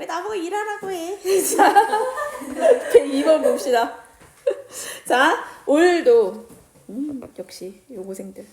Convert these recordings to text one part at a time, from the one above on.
왜 나보고 일하라고 해? 자, 102번 봅시다. 자, 오늘도 역시 요고생들.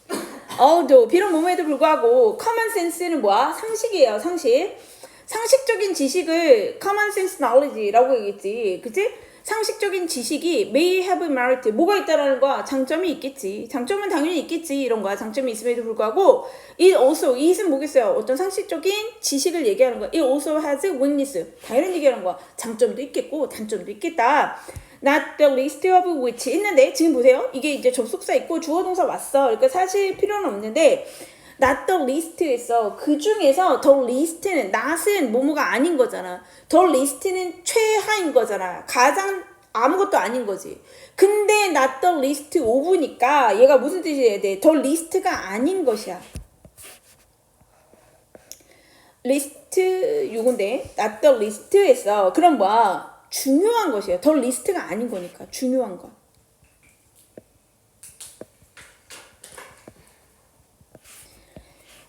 또 비록 뭐뭐에도 불구하고 common sense는 뭐야? 상식이에요. 상식. 상식적인 지식을 common sense knowledge라고 얘기했지. 그치? 상식적인 지식이 may have merit. 뭐가 있다라는 거야? 장점이 있겠지. 장점은 당연히 있겠지. 이런 거야. 장점이 있음에도 불구하고 it also, it은 뭐겠어요? 어떤 상식적인 지식을 얘기하는 거야. It also has weakness. 당연히 얘기하는 거야. 장점도 있겠고 단점도 있겠다. Not the least of which 있는데 지금 보세요. 이게 이제 접속사 있고 주어 동사 왔어. 그러니까 사실 필요는 없는데 not the least에서 그 중에서 the least는 not은 뭐뭐가 아닌 거잖아. the least는 최하인 거잖아. 가장 아무것도 아닌 거지. 근데 not the least of니까 얘가 무슨 뜻이어야 돼? the least가 아닌 것이야. 리스트 요건데 not the least에서 그럼 뭐야? 중요한 것이에요. 더 리스트가 아닌 거니까 중요한 것.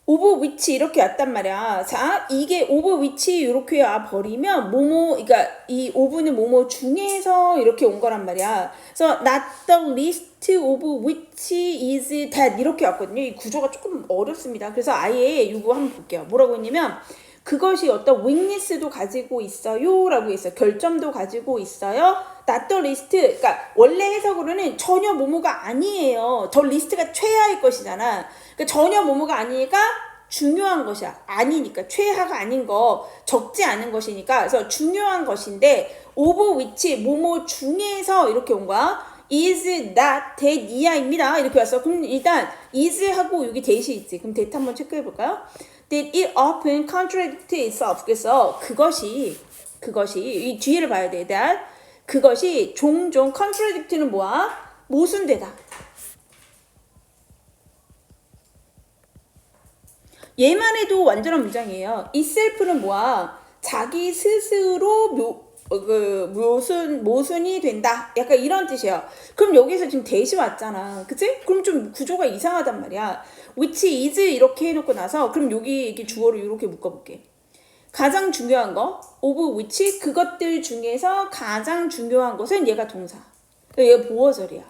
오버 위치 이렇게 왔단 말이야. 자, 이게 오버 위치 이렇게 와 버리면 뭐뭐, 그러니까 이 오브는 뭐뭐 중에서 이렇게 온 거란 말이야. 그래서 not the least of which is that 이렇게 왔거든요. 이 구조가 조금 어렵습니다. 그래서 아예 이거 한번 볼게요. 뭐라고 했냐면 그것이 어떤 weakness도 가지고 있어요 라고 했어요. 결점도 가지고 있어요. not the least, 그러니까 원래 해석으로는 전혀 뭐뭐가 아니에요. the least가 최하일 것이잖아. 그러니까 전혀 뭐뭐가 아니니까 중요한 것이야. 아니니까 최하가 아닌 거, 적지 않은 것이니까. 그래서 중요한 것인데 of which 뭐뭐 중에서 이렇게 온 거야. is that that 이하입니다. 이렇게 왔어. 그럼 일단 is 하고 여기 that이 있지. 그럼 that 한번 체크해 볼까요? that it often contradicts itself. 그래서 그것이 이 뒤를 봐야 돼. that 그것이 종종 contradict는 뭐야? 모순되다. 얘만 해도 완전한 문장이에요. itself는 뭐야? 자기 스스로 모순이 된다. 약간 이런 뜻이에요. 그럼 여기서 지금 that이 왔잖아. 그치? 그럼 좀 구조가 이상하단 말이야. which is 이렇게 해놓고 나서 그럼 여기 이렇게 주어로 이렇게 묶어볼게. 가장 중요한 거 of which 그것들 중에서 가장 중요한 것은 얘가 동사. 얘가 보어절이야.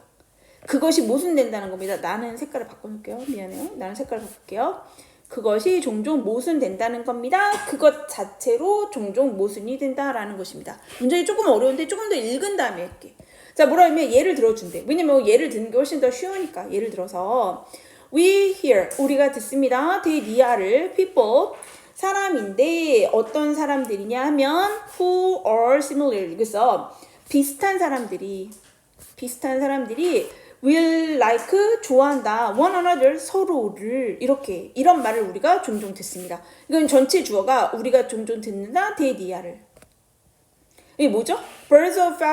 그것이 모순된다는 겁니다. 나는 색깔을 바꿔놓을게요. 미안해요. 나는 색깔을 바꿀게요. 그것이 종종 모순된다는 겁니다. 그것 자체로 종종 모순이 된다라는 것입니다. 문장이 조금 어려운데 조금 더 읽은 다음에 할게. 자, 뭐라 하면 예를 들어준대. 왜냐면 예를 듣는 게 훨씬 더 쉬우니까. 예를 들어서 we hear, 우리가 듣습니다. they 리아를 people, 사람인데 어떤 사람들이냐 하면 who are similar. 그래서 비슷한 사람들이 will like 좋아한다. one another 서로를 이렇게 이런 말을 우리가 종종 듣습니다. 이건 전체 주어가 우리가 종종 듣는다. 데이디아를. 이게 뭐죠? Birds of a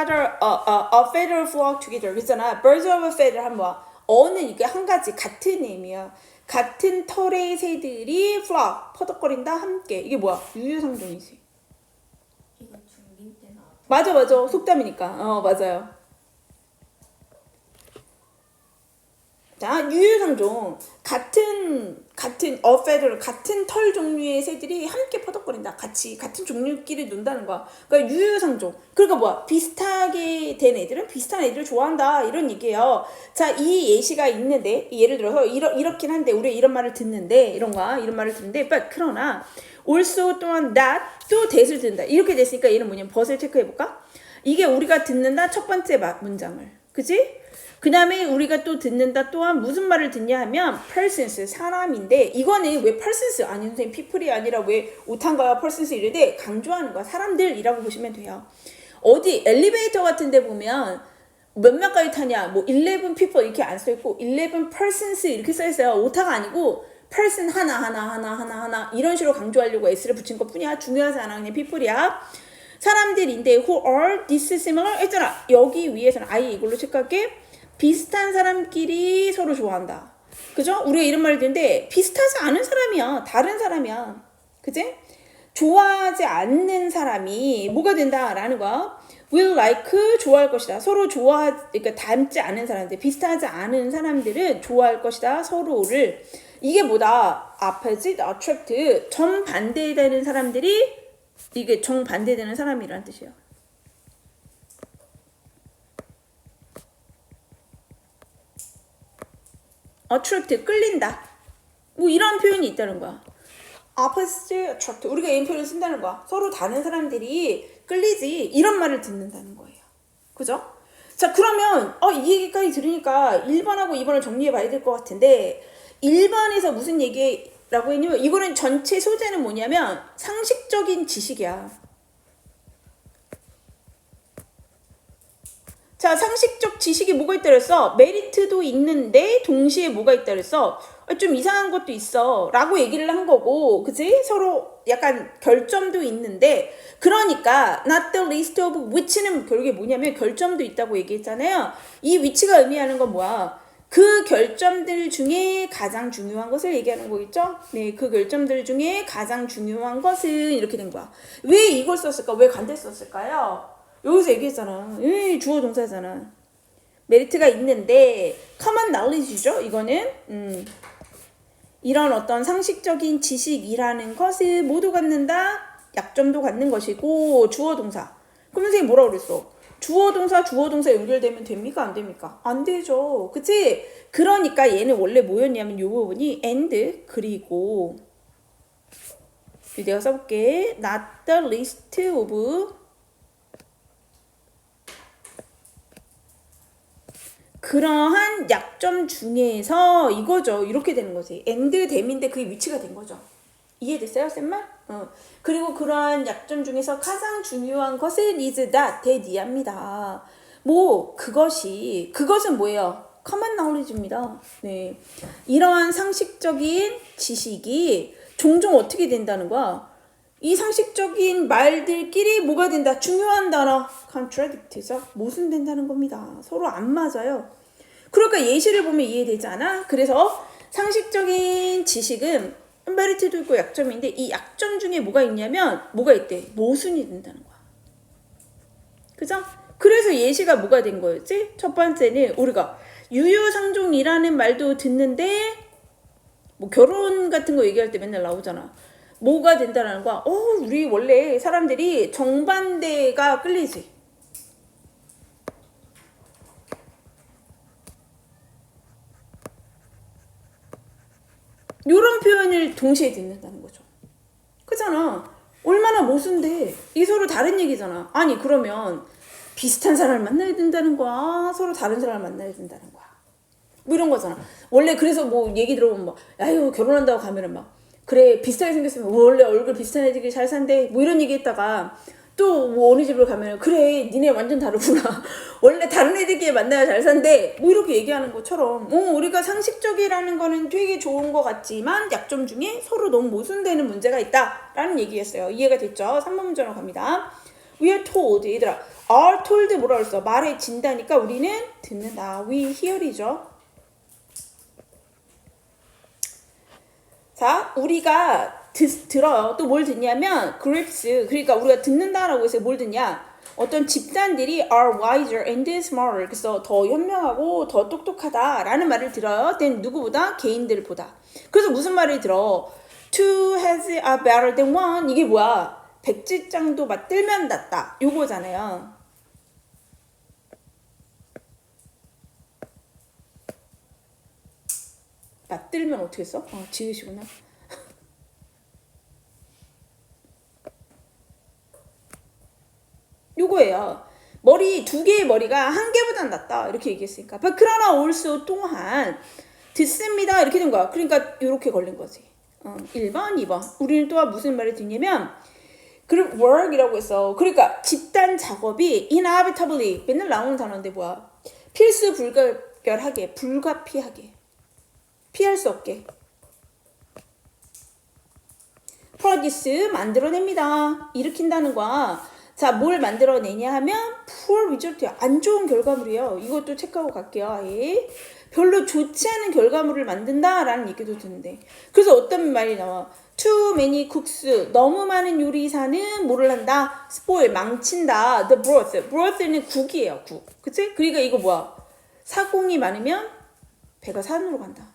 feather flock together. 그랬잖아. Birds of a feather 하면 뭐야? 어는 이게 한 가지 같은 의미야. 같은 털의 새들이 flock 퍼덕거린다 함께. 이게 뭐야? 유유상종이지. 이거 중딩 때 나왔다. 맞아. 속담이니까. 맞아요. 자, 유유상종. 같은 a feather, 같은 털 종류의 새들이 함께 퍼덕거린다. 같은 종류끼리 논다는 거야. 그러니까 유유상종. 그러니까 뭐야? 비슷하게 된 애들은 비슷한 애들을 좋아한다. 이런 얘기예요. 자, 이 예시가 있는데, 예를 들어서 이렇긴 한데, 우리가 이런 말을 듣는데, 이런 말을 듣는데, 그러나 also 또한 that, 또 that을 듣는다. 이렇게 됐으니까 얘는 뭐냐면 벗을 체크해볼까? 이게 우리가 듣는다 첫 번째 문장을. 그치? 그 다음에 우리가 또 듣는다 또한 무슨 말을 듣냐 하면 persons, 사람인데 이거는 왜 persons 아니 선생님 people이 아니라 왜 오탄가와 persons 이래대 강조하는 거야. 사람들이라고 보시면 돼요. 어디 엘리베이터 같은 데 보면 몇 명까지 타냐 뭐 11 people 이렇게 안 써있고 11 persons 이렇게 써있어요. 오타가 아니고 person 하나 이런 식으로 강조하려고 s를 붙인 것 뿐이야. 중요하지 않아. 그냥 people이야. 사람들인데 who are dissimilar 했잖아. 여기 위에서는 아예 이걸로 체크할게. 비슷한 사람끼리 서로 좋아한다. 그죠? 우리가 이런 말을 듣는데 비슷하지 않은 사람이야. 다른 사람이야. 그치? 좋아하지 않는 사람이 뭐가 된다라는 거야. will like 좋아할 것이다. 서로 그러니까 닮지 않은 사람들, 비슷하지 않은 사람들은 좋아할 것이다. 서로를. 이게 뭐다? opposite, attract, 정반대되는 사람들이 이게 정반대되는 사람이라는 뜻이에요. attract, 끌린다. 뭐 이런 표현이 있다는 거야. opposite attract. 우리가 이 표현을 쓴다는 거야. 서로 다른 사람들이 끌리지. 이런 말을 듣는다는 거예요. 그죠? 자, 그러면 이 얘기까지 들으니까 1번하고 2번을 정리해 봐야 될 것 같은데 1번에서 무슨 얘기라고 했냐면 이거는 전체 소재는 뭐냐면 상식적인 지식이야. 자, 상식적 지식이 뭐가 있다 그랬어? 메리트도 있는데 동시에 뭐가 있다 그랬어? 좀 이상한 것도 있어 라고 얘기를 한 거고, 그치? 서로 약간 결점도 있는데, 그러니까 not the least of which는 결국에 뭐냐면 결점도 있다고 얘기했잖아요. 이 which가 의미하는 건 뭐야? 그 결점들 중에 가장 중요한 것을 얘기하는 거겠죠? 네, 그 결점들 중에 가장 중요한 것은 이렇게 된 거야. 왜 이걸 썼을까? 왜 간대 썼을까요? 여기서 얘기했잖아. 주어 동사잖아. 메리트가 있는데 common knowledge죠. 이거는 이런 어떤 상식적인 지식이라는 것을 모두 갖는다. 약점도 갖는 것이고 주어 동사. 그럼 선생님 뭐라고 그랬어? 주어 동사 연결되면 됩니까? 안 됩니까? 안 되죠. 그치? 그러니까 얘는 원래 뭐였냐면 이 부분이 and 그리고 내가 써볼게. not the least of 그러한 약점 중에서 이거죠. 이렇게 되는 거지. and 댐인데 그게 위치가 된 거죠. 이해됐어요, 쌤말? 그리고 그러한 약점 중에서 가장 중요한 것은 is that, 대니합니다. 뭐 그것은 뭐예요? common knowledge입니다. 네, 이러한 상식적인 지식이 종종 어떻게 된다는 거야? 이 상식적인 말들끼리 뭐가 된다? 중요한 단어 contradict죠. 모순된다는 겁니다. 서로 안 맞아요. 그러니까 예시를 보면 이해되지 않아? 그래서 상식적인 지식은 메리트도 있고 약점인데 이 약점 중에 뭐가 있냐면 뭐가 있대? 모순이 된다는 거야. 그죠? 그래서 예시가 뭐가 된 거였지? 첫 번째는 우리가 유유상종이라는 말도 듣는데 뭐 결혼 같은 거 얘기할 때 맨날 나오잖아. 뭐가 된다는 거야? 우리 원래 사람들이 정반대가 끌리지. 이런 표현을 동시에 듣는다는 거죠. 그잖아. 얼마나 모순데. 이게 서로 다른 얘기잖아. 아니 그러면 비슷한 사람을 만나야 된다는 거야? 서로 다른 사람을 만나야 된다는 거야? 뭐 이런 거잖아. 원래 그래서 뭐 얘기 들어보면 막 아유 결혼한다고 가면은 막 그래 비슷하게 생겼으면 원래 얼굴 비슷한 애들이 잘 산대 뭐 이런 얘기 했다가 또 뭐 어느 집을 가면 그래 니네 완전 다르구나 원래 다른 애들끼리 만나야 잘 산대 뭐 이렇게 얘기하는 것처럼 우리가 상식적이라는 거는 되게 좋은 것 같지만 약점 중에 서로 너무 모순되는 문제가 있다 라는 얘기였어요. 이해가 됐죠? 3번 문제로 갑니다. We are told, 얘들아 are told 뭐라 그랬어? 말해진다니까 우리는 듣는다. We hear이죠. 자, 우리가 들어요. 또 뭘 듣냐면 groups, 그러니까 우리가 듣는다라고 해서 뭘 듣냐? 어떤 집단들이 are wiser and smarter, 그래서 더 현명하고 더 똑똑하다라는 말을 들어요. then 누구보다? 개인들보다. 그래서 무슨 말을 들어? Two heads are better than one. 이게 뭐야? 백지장도 맞들면 낫다. 요거잖아요. 맞들면 어떻게 써? 지으시구나. 요거예요. 머리 두 개의 머리가 한 개보단 낫다 이렇게 얘기했으니까. 그러나 also 또한 듣습니다 이렇게 된 거야. 그러니까 이렇게 걸린 거지. 1번, 2번. 우리는 또한 무슨 말을 듣냐면 group work이라고 했어. 그러니까 집단 작업이 inevitably 맨날 나오는 단어인데 뭐야? 필수 불가결하게, 불가피하게, 피할 수 없게 produce 만들어냅니다. 일으킨다는 거야. 자, 뭘 만들어내냐 하면 poor result, 안 좋은 결과물이에요. 이것도 체크하고 갈게요. 아예. 별로 좋지 않은 결과물을 만든다라는 얘기도 듣는데 그래서 어떤 말이 나와? Too many cooks, 너무 많은 요리사는 뭐를 한다? spoil, 망친다. The broth는 국이에요. 국. 그치? 그러니까 이거 뭐야? 사공이 많으면 배가 산으로 간다.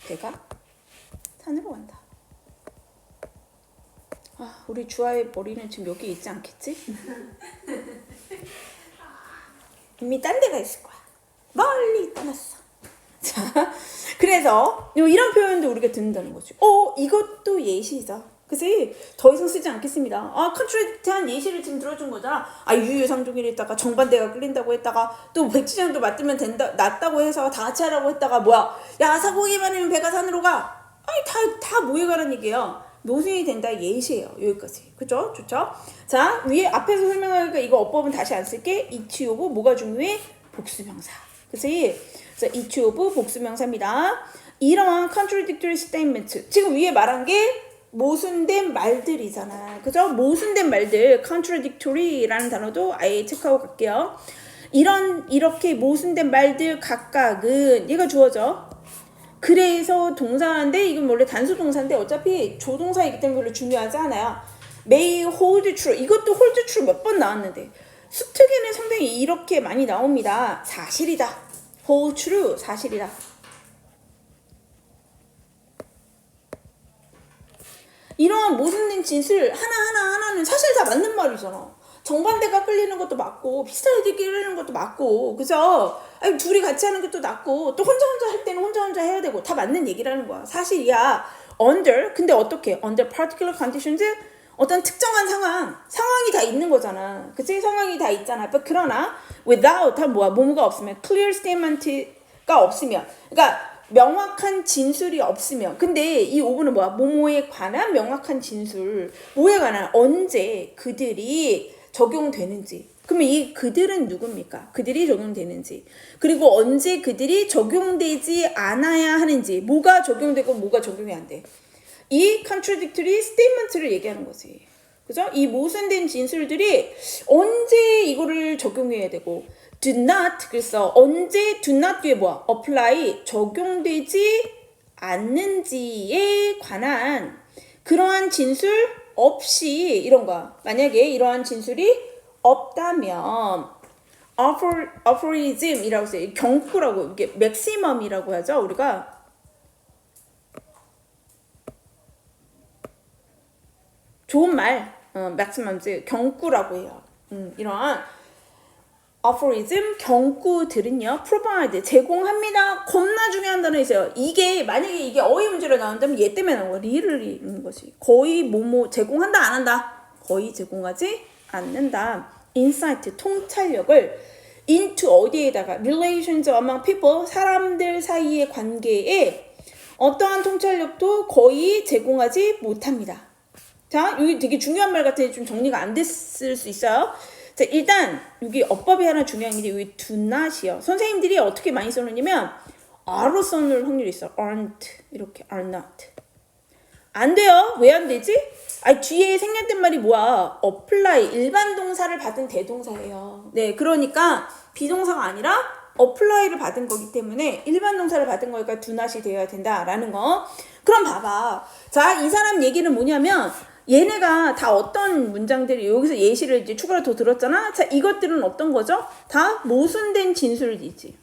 배가 산으로 간다. 아, 우리 주아의 머리는 지금 여기 있지 않겠지? 이미 딴 데가 있을 거야. 멀리 떠났어. 자, 그래서 이런 표현도 우리가 듣는다는 거지. 이것도 예시죠. 그치? 더 이상 쓰지 않겠습니다. 컨트랙트한 예시를 지금 들어준 거잖아. 유유상종이라 했다가 정반대가 끌린다고 했다가 또 백지장도 맞으면 된다, 낫다고 해서 다 같이 하라고 했다가 야, 사고기만 하면 배가 산으로 가. 다 모여가라는 얘기예요. 노승이 된다 예시예요. 여기까지. 그죠? 좋죠? 자, 위에 앞에서 설명하니까 이거 어법은 다시 안 쓸게. 이치 오브 뭐가 중요해? 복수명사. 그치? 그래서 이치 오브 복수명사입니다. 이러한 contradictory statement. 지금 위에 말한 게 모순된 말들이잖아. 그죠? 모순된 말들. contradictory라는 단어도 아예 체크하고 갈게요. 이렇게 모순된 말들 각각은 얘가 주어져. 그래서 동사인데 이건 원래 단수 동사인데 어차피 조동사이기 때문에 별로 중요하지 않아요. may hold true. 이것도 hold true 몇 번 나왔는데 수특에는 상당히 이렇게 많이 나옵니다. 사실이다. hold true. 사실이다. 이러한 모순된 진술 하나는 사실 다 맞는 말이잖아. 정반대가 끌리는 것도 맞고 비슷하게 끌리는 것도 맞고, 그죠? 둘이 같이 하는 것도 맞고 또 혼자 할 때는 혼자 해야 되고 다 맞는 얘기라는 거야. 사실이야. 근데 어떻게? under particular conditions, 어떤 특정한 상황이 다 있는 거잖아. 그치? 상황이 다 있잖아. 그러나 without 뭐뭐가 없으면, clear statement가 없으면, 그러니까 명확한 진술이 없으면. 근데 이 오브는 뭐뭐에 관한 명확한 진술, 뭐에 관한, 언제 그들이 적용되는지. 그러면 이 그들은 누굽니까? 그들이 적용되는지, 그리고 언제 그들이 적용되지 않아야 하는지, 뭐가 적용되고 뭐가 적용이 안 돼. 이 contradictory statement를 얘기하는 거지. 그죠? 이 모순된 진술들이 언제 이거를 적용해야 되고, do not, 그래서 언제 do not 뒤에 apply, 적용되지 않는지에 관한 그러한 진술 없이, 이런 거. 만약에 이러한 진술이 없다면 aphorism이라고 써요. 경구라고, 이게 maximum이라고 하죠. 우리가 좋은 말, maximum, 경구라고 해요. 이러한 aphorism, 경구들은요, provide, 제공합니다. 겁나 중요한 단어 있어요. 만약에 이게 어휘 문제로 나온다면 얘 때문에 나온 거야. 리를 있는 거지. 거의 제공한다, 안 한다? 거의 제공하지 않는다. insight, 통찰력을 into 어디에다가 relations among people, 사람들 사이의 관계에 어떠한 통찰력도 거의 제공하지 못합니다. 자, 여기 되게 중요한 말 같은데 좀 정리가 안 됐을 수 있어요. 자, 일단 여기 어법이 하나 중요한 게 여기 do not이요. 선생님들이 어떻게 많이 써놓냐면 are로 써놓을 확률이 있어. aren't, 이렇게 are not. 안 돼요. 왜 안 되지? 뒤에 생략된 말이 뭐야? apply, 일반 동사를 받은 대동사예요. 네, 그러니까 비동사가 아니라 apply를 받은 거기 때문에 일반 동사를 받은 거니까 do not이 되어야 된다라는 거. 그럼 봐봐. 자, 이 사람 얘기는 뭐냐면 얘네가 다 어떤 문장들이, 여기서 예시를 이제 추가로 더 들었잖아. 자, 이것들은 어떤 거죠? 다 모순된 진술이지.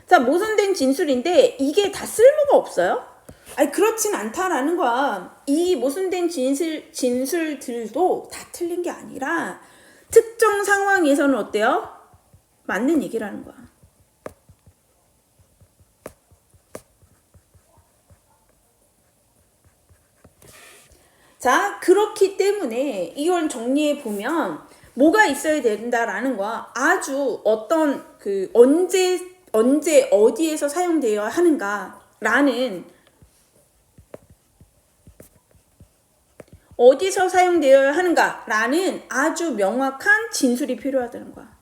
자, 모순된 진술인데 이게 다 쓸모가 없어요? 그렇진 않다라는 거야. 이 모순된 진술들도 다 틀린 게 아니라 특정 상황에서는 어때요? 맞는 얘기라는 거야. 자, 그렇기 때문에 이걸 정리해 보면 뭐가 있어야 된다라는 거야. 아주 어떤 언제 어디에서 사용되어야 하는가라는, 어디서 사용되어야 하는가라는 아주 명확한 진술이 필요하다는 거야.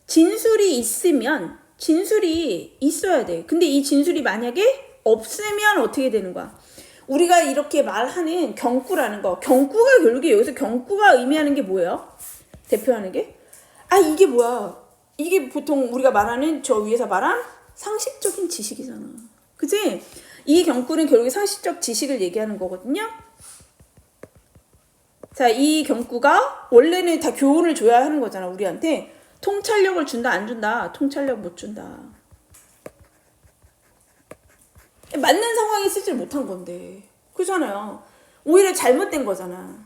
진술이 있어야 돼. 근데 이 진술이 만약에 없으면 어떻게 되는 거야? 우리가 이렇게 말하는 경구라는 거. 경구가 결국에 여기서 경구가 의미하는 게 뭐예요? 대표하는 게? 이게 뭐야? 이게 보통 우리가 말하는, 저 위에서 말한 상식적인 지식이잖아. 그치? 이 경구는 결국에 상식적 지식을 얘기하는 거거든요. 자, 이 경구가 원래는 다 교훈을 줘야 하는 거잖아, 우리한테. 통찰력을 준다, 안 준다? 통찰력 못 준다. 맞는 상황에 쓰질 못한 건데. 그잖아요. 오히려 잘못된 거잖아.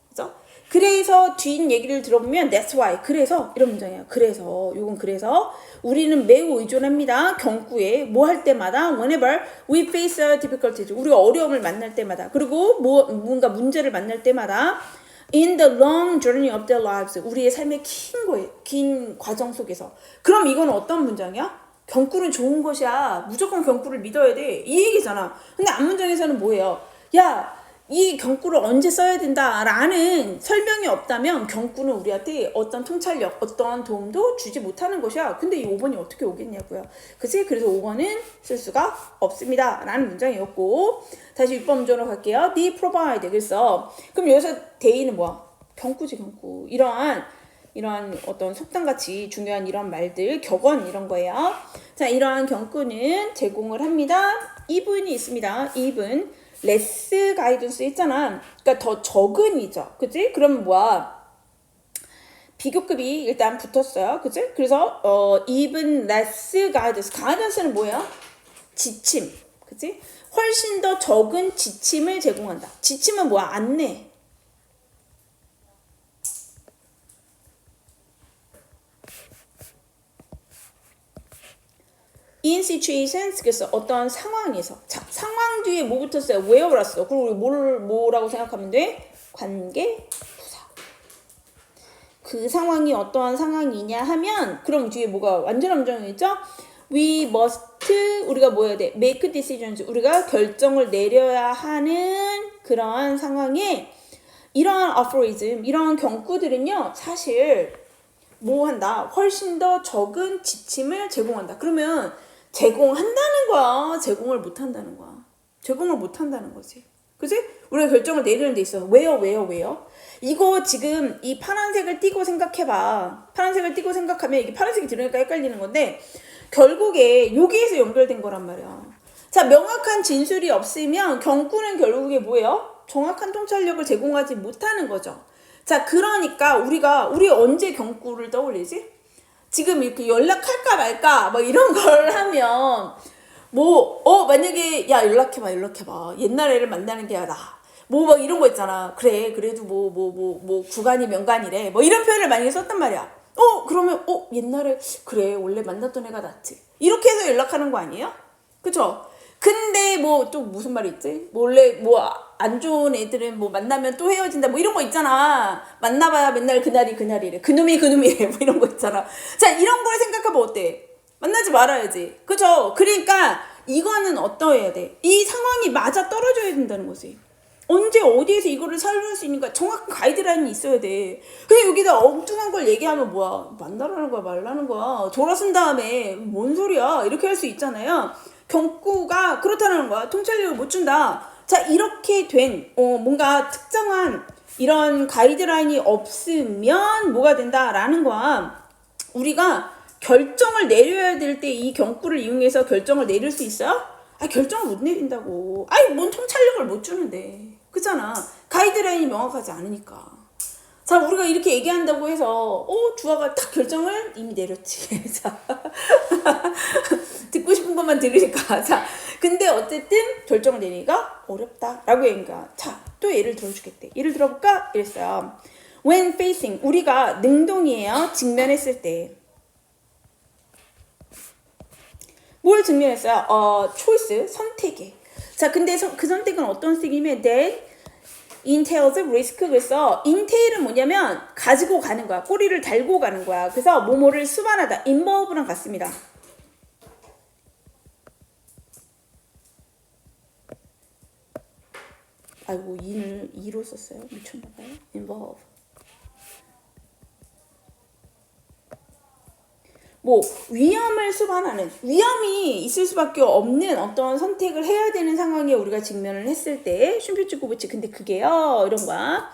그죠? 그래서 뒷 얘기를 들어보면 that's why. 그래서 이런 문장이야. 그래서 요건 그래서 우리는 매우 의존합니다. 경구에 뭐 할 때마다 whenever we face a difficulty. 우리가 어려움을 만날 때마다 그리고 뭔가 문제를 만날 때마다 in the long journey of their lives. 우리의 삶의 긴 과정 속에서. 그럼 이건 어떤 문장이야? 경구는 좋은 것이야. 무조건 경구를 믿어야 돼. 이 얘기잖아. 근데 앞문장에서는 뭐예요? 야, 이 경구를 언제 써야 된다 라는 설명이 없다면 경구는 우리한테 어떤 통찰력, 어떤 도움도 주지 못하는 것이야. 근데 이 5번이 어떻게 오겠냐고요. 그치? 그래서 5번은 쓸 수가 없습니다 라는 문장이었고, 다시 6번 문장으로 갈게요. The provide. 그래서 그럼 여기서 대의는 뭐야? 경구지, 경구. 이러한 어떤 속담같이 중요한 이런 말들, 격언 이런 거예요. 자, 이러한 경구는 제공을 합니다. 이분이 있습니다. 이분 레스 가이던스 있잖아. 그러니까 더 적은이죠. 그치? 그러면 뭐야? 비교급이 일단 붙었어요. 그치? 그래서 even less guidance. 가이던스는 뭐예요? 지침. 그치? 훨씬 더 적은 지침을 제공한다. 지침은 뭐야? 안내. in situations. 그래서 어떤 상황에서. 자, 상황 뒤에 뭐 붙었어요? where 왔어. 그리고 우리 뭐라고 생각하면 돼? 관계 부사. 그 상황이 어떠한 상황이냐 하면 그럼 뒤에 뭐가 완전한 문장이 있죠? we must. 우리가 뭐 해야 돼? make decisions. 우리가 결정을 내려야 하는 그러한 상황에 이러한 aphorism, 이러한 경구들은요, 사실 뭐 한다? 훨씬 더 적은 지침을 제공한다. 그러면 제공한다는 거야? 제공을 못한다는 거야? 제공을 못한다는 거지. 그치? 우리가 결정을 내리는 데 있어. 왜요? 이거 지금 이 파란색을 띄고 생각해봐. 파란색을 띄고 생각하면 이게 파란색이 들으니까 헷갈리는 건데 결국에 여기에서 연결된 거란 말이야. 자, 명확한 진술이 없으면 경구는 결국에 뭐예요? 정확한 통찰력을 제공하지 못하는 거죠. 자, 그러니까 우리 언제 경구를 떠올리지? 지금 이렇게 연락할까 말까 막 이런 걸 하면 만약에 야 연락해봐 옛날 애를 만나는 게 나 뭐 막 이런 거 있잖아. 그래 그래도 뭐 구간이 명간이래 뭐 이런 표현을 많이 썼단 말이야. 그러면 옛날에 그래 원래 만났던 애가 낫지 이렇게 해서 연락하는 거 아니에요? 그쵸? 근데 뭐 또 무슨 말이 있지? 원래 안 좋은 애들은 뭐 만나면 또 헤어진다 뭐 이런 거 있잖아. 만나봐야 맨날 그날이래. 그놈이래 뭐 이런 거 있잖아. 자, 이런 걸 생각하면 어때? 만나지 말아야지. 그죠? 그러니까 이거는 어떠해야 돼? 이 상황이 맞아 떨어져야 된다는 거지. 언제 어디에서 이거를 살릴 수 있는가 정확한 가이드라인이 있어야 돼. 근데 여기다 엉뚱한 걸 얘기하면 뭐야? 만나라는 거야 말라는 거야? 졸아쓴 다음에 뭔 소리야? 이렇게 할 수 있잖아요. 경구가 그렇다는 거야. 통찰력을 못 준다. 자, 이렇게 된 뭔가 특정한 이런 가이드라인이 없으면 뭐가 된다라는 거야. 우리가 결정을 내려야 될 때 이 경구를 이용해서 결정을 내릴 수 있어요? 결정을 못 내린다고. 뭔 통찰력을 못 주는데. 그잖아. 가이드라인이 명확하지 않으니까. 자, 우리가 이렇게 얘기한다고 해서 주아가 딱 결정을 이미 내렸지. 자, 듣고 싶은 것만 들으니까. 자, 근데 어쨌든 결정을 내리기가 어렵다라고 얘기가. 자, 또 예를 들어주겠대. 예를 들어볼까? 이랬어요. When facing, 우리가 능동이에요. 직면했을 때. 뭘 직면했어요? choice, 선택에. 자, 근데 그 선택은 어떤 선택이면 that entails risk. 그래서 entail은 뭐냐면 가지고 가는 거야. 꼬리를 달고 가는 거야. 그래서 뭐뭐를 수반하다. involve랑 같습니다. 아이고, 이로 썼어요. 미쳤나봐요. involve. 위험을 수반하는, 위험이 있을 수밖에 없는 어떤 선택을 해야 되는 상황에 우리가 직면을 했을 때 쉼표치 구부치. 근데 그게요 이런 거야.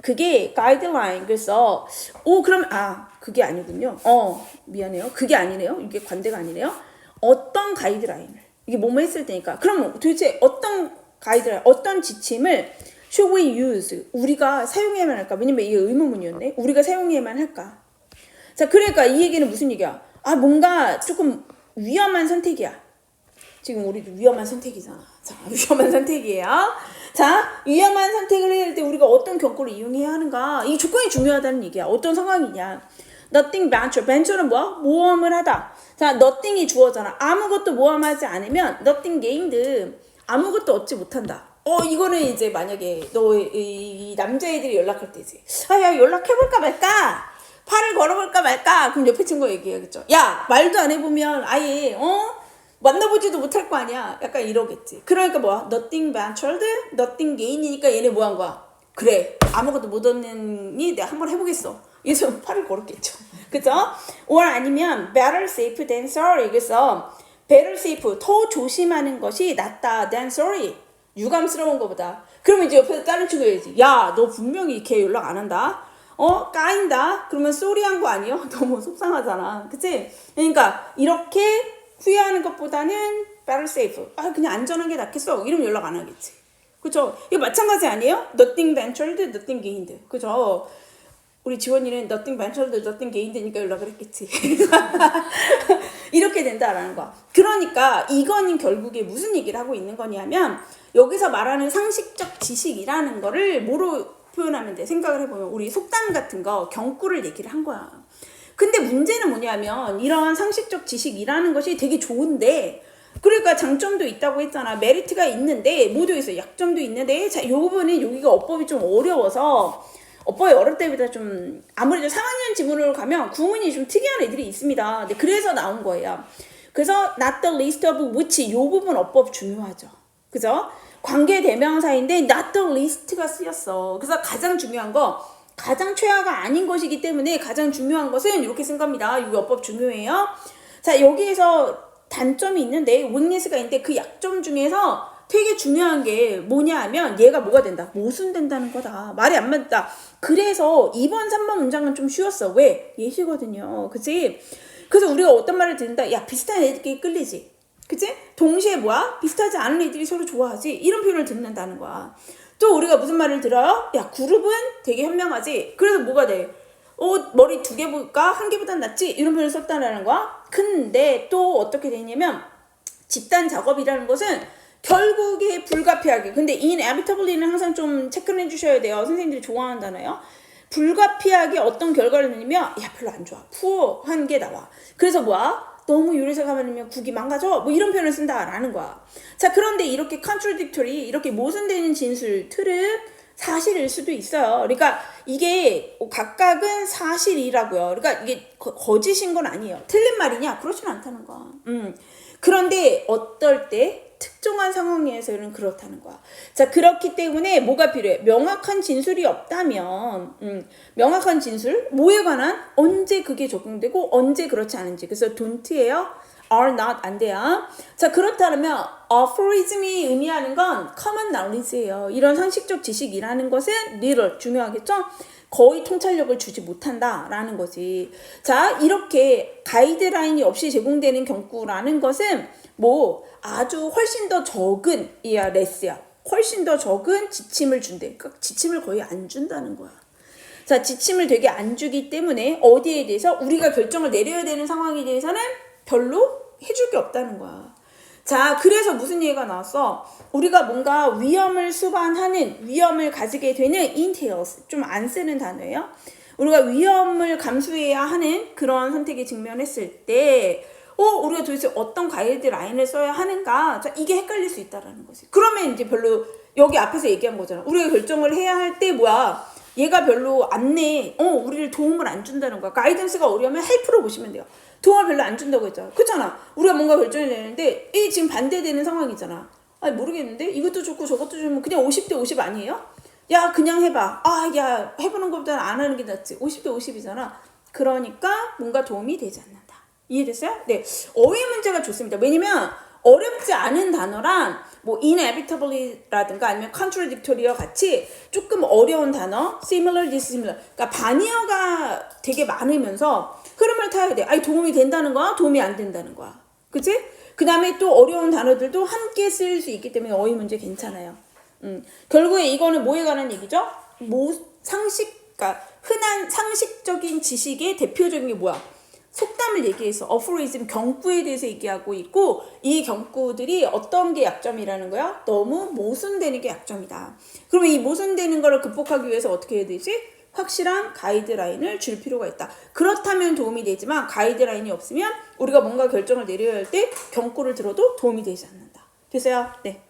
그게 가이드라인. 그래서 그럼 그게 아니군요. 미안해요. 그게 아니네요. 이게 관대가 아니네요. 어떤 가이드라인을 이게 뭐뭐 했을 때니까. 그럼 도대체 어떤 가이드라인, 어떤 지침을 Should we use? 우리가 사용해야만 할까? 왜냐면 이게 의문문이었네. 우리가 사용해야만 할까? 자, 그러니까 이 얘기는 무슨 얘기야? 아, 뭔가 조금 위험한 선택이야. 지금 우리도 위험한 선택이잖아. 자, 위험한 선택이에요. 자, 위험한 선택을 해야 할 때 우리가 어떤 경고를 이용해야 하는가? 이 조건이 중요하다는 얘기야. 어떤 상황이냐? Nothing venture. venture는 뭐야? 모험을 하다. 자, nothing이 주어잖아. 아무것도 모험하지 않으면 nothing gained. 아무것도 얻지 못한다. 이거는 이제 만약에 이 남자애들이 연락할 때지. 아, 야, 연락해볼까 말까? 팔을 걸어볼까 말까? 그럼 옆에 친구가 얘기하겠죠. 야, 말도 안 해보면 아예 만나보지도 못할 거 아니야. 약간 이러겠지. 그러니까 뭐야? Nothing ventured, nothing gain이니까 얘네 뭐 한 거야? 그래, 아무것도 못 얻느니 내가 한번 해보겠어. 그래서 팔을 걸었겠죠. 그죠? or 아니면 better safe than sorry. 그래서 better safe, 더 조심하는 것이 낫다 than sorry. 유감스러운 것보다. 그러면 이제 옆에서 다른 친구가 얘기하지. 야, 너 분명히 걔 연락 안 한다. 까인다. 그러면 쏘리한 거 아니요? 너무 속상하잖아. 그치? 그러니까 이렇게 후회하는 것보다는 better safe. 아, 그냥 안전한 게 낫겠어. 이러면 연락 안 하겠지. 그죠? 이거 마찬가지 아니에요? Nothing ventured, nothing gained. 그죠? 우리 지원이는 nothing ventured, nothing gained니까 연락을 했겠지. 이렇게 된다라는 거야. 그러니까 이거는 결국에 무슨 얘기를 하고 있는 거냐면 여기서 말하는 상식적 지식이라는 거를 뭐로 표현하면 돼? 생각을 해보면 우리 속담 같은 거 경구를 얘기를 한 거야. 근데 문제는 뭐냐면 이런 상식적 지식이라는 것이 되게 좋은데 그러니까 장점도 있다고 했잖아. 메리트가 있는데 모두 있어. 약점도 있는데 자, 요 부분은 여기가 어법이 좀 어려워서 어법이 어렵다기보다 좀 아무래도 3학년 지문으로 가면 구문이 좀 특이한 애들이 있습니다. 근데 그래서 나온 거예요. 그래서 not the least of which 요 부분 어법 중요하죠. 그죠? 관계 대명사인데 not the least가 쓰였어. 그래서 가장 중요한 거 가장 최하가 아닌 것이기 때문에 가장 중요한 것은 이렇게 쓴 겁니다. 이 어법 중요해요. 자, 여기에서 단점이 있는데 weakness가 있는데 그 약점 중에서 되게 중요한 게 뭐냐 하면 얘가 뭐가 된다? 모순된다는 거다. 말이 안 맞다. 그래서 2번, 3번 문장은 좀 쉬웠어. 왜? 예시거든요. 그치? 그래서 우리가 어떤 말을 듣는다? 야, 비슷한 애들끼리 끌리지. 그치? 동시에 뭐야? 비슷하지 않은 애들이 서로 좋아하지. 이런 표현을 듣는다는 거야. 또 우리가 무슨 말을 들어요? 야, 그룹은 되게 현명하지. 그래서 뭐가 돼? 머리 2개 볼까? 1개보단 낫지? 이런 표현을 썼다는 거야. 근데 또 어떻게 되냐면 집단 작업이라는 것은 결국에 불가피하게. 근데 inevitably는 항상 좀 체크를 해주셔야 돼요. 선생님들이 좋아하는 단어예요. 불가피하게 어떤 결과를 내면 야, 별로 안 좋아. 푸어한 게 나와. 그래서 뭐야? 너무 요리사가 많으면 국이 망가져? 뭐 이런 표현을 쓴다라는 거야. 자, 그런데 이렇게 contradictory, 이렇게 모순되는 진술, 틀은 사실일 수도 있어요. 그러니까 이게 각각은 사실이라고요. 그러니까 이게 거짓인 건 아니에요. 틀린 말이냐? 그렇진 않다는 거야. 그런데 어떨 때 특정한 상황에서는 그렇다는 거야. 자, 그렇기 때문에 뭐가 필요해? 명확한 진술이 없다면 명확한 진술, 뭐에 관한 언제 그게 적용되고 언제 그렇지 않은지. 그래서 don't예요. are not 안 돼요. 자, 그렇다면 aphorism이 의미하는 건 common knowledge예요. 이런 상식적 지식이라는 것은 little 중요하겠죠? 거의 통찰력을 주지 못한다라는 거지. 자, 이렇게 가이드라인이 없이 제공되는 경구라는 것은 뭐 아주 훨씬 더 적은 이야 레스야. 훨씬 더 적은 지침을 준대. 그러니까 지침을 거의 안 준다는 거야. 자, 지침을 되게 안 주기 때문에 어디에 대해서 우리가 결정을 내려야 되는 상황에 대해서는 별로 해줄 게 없다는 거야. 자, 그래서 무슨 얘기가 나왔어? 우리가 뭔가 위험을 수반하는, 위험을 가지게 되는 entails, 좀 안 쓰는 단어예요. 우리가 위험을 감수해야 하는 그런 선택에 직면했을 때 우리가 도대체 어떤 가이드라인을 써야 하는가? 자, 이게 헷갈릴 수 있다라는 거지. 그러면 이제 별로 여기 앞에서 얘기한 거잖아. 우리가 결정을 해야 할 때 뭐야? 얘가 별로 우리를 도움을 안 준다는 거야. 가이던스가 어려우면 헬프로 보시면 돼요. 도움을 별로 안 준다고 했잖아. 그렇잖아. 우리가 뭔가 결정을 내는데 이 지금 반대되는 상황이잖아. 아니 모르겠는데 이것도 좋고 저것도 좋으면 그냥 50대 50 아니에요? 야, 그냥 해봐. 야, 해보는 것보다는 안 하는 게 낫지. 50대 50이잖아. 그러니까 뭔가 도움이 되지 않는다. 이해됐어요? 네. 어휘 문제가 좋습니다. 왜냐면 어렵지 않은 단어랑 뭐 inevitably라든가 아니면 contradictory와 같이 조금 어려운 단어, similar, dissimilar. 그러니까 반의어가 되게 많으면서 흐름을 타야 돼. 아니, 도움이 된다는 거야? 도움이 안 된다는 거야. 그치? 그 다음에 또 어려운 단어들도 함께 쓸 수 있기 때문에 어휘 문제 괜찮아요. 결국에 이거는 뭐에 관한 얘기죠? 그러니까 흔한 상식적인 지식의 대표적인 게 뭐야? 속담을 얘기해서 어포리즘 경구에 대해서 얘기하고 있고, 이 경구들이 어떤 게 약점이라는 거야? 너무 모순되는 게 약점이다. 그러면 이 모순되는 거를 극복하기 위해서 어떻게 해야 되지? 확실한 가이드라인을 줄 필요가 있다. 그렇다면 도움이 되지만 가이드라인이 없으면 우리가 뭔가 결정을 내려야 할 때 경구를 들어도 도움이 되지 않는다. 됐어요? 네.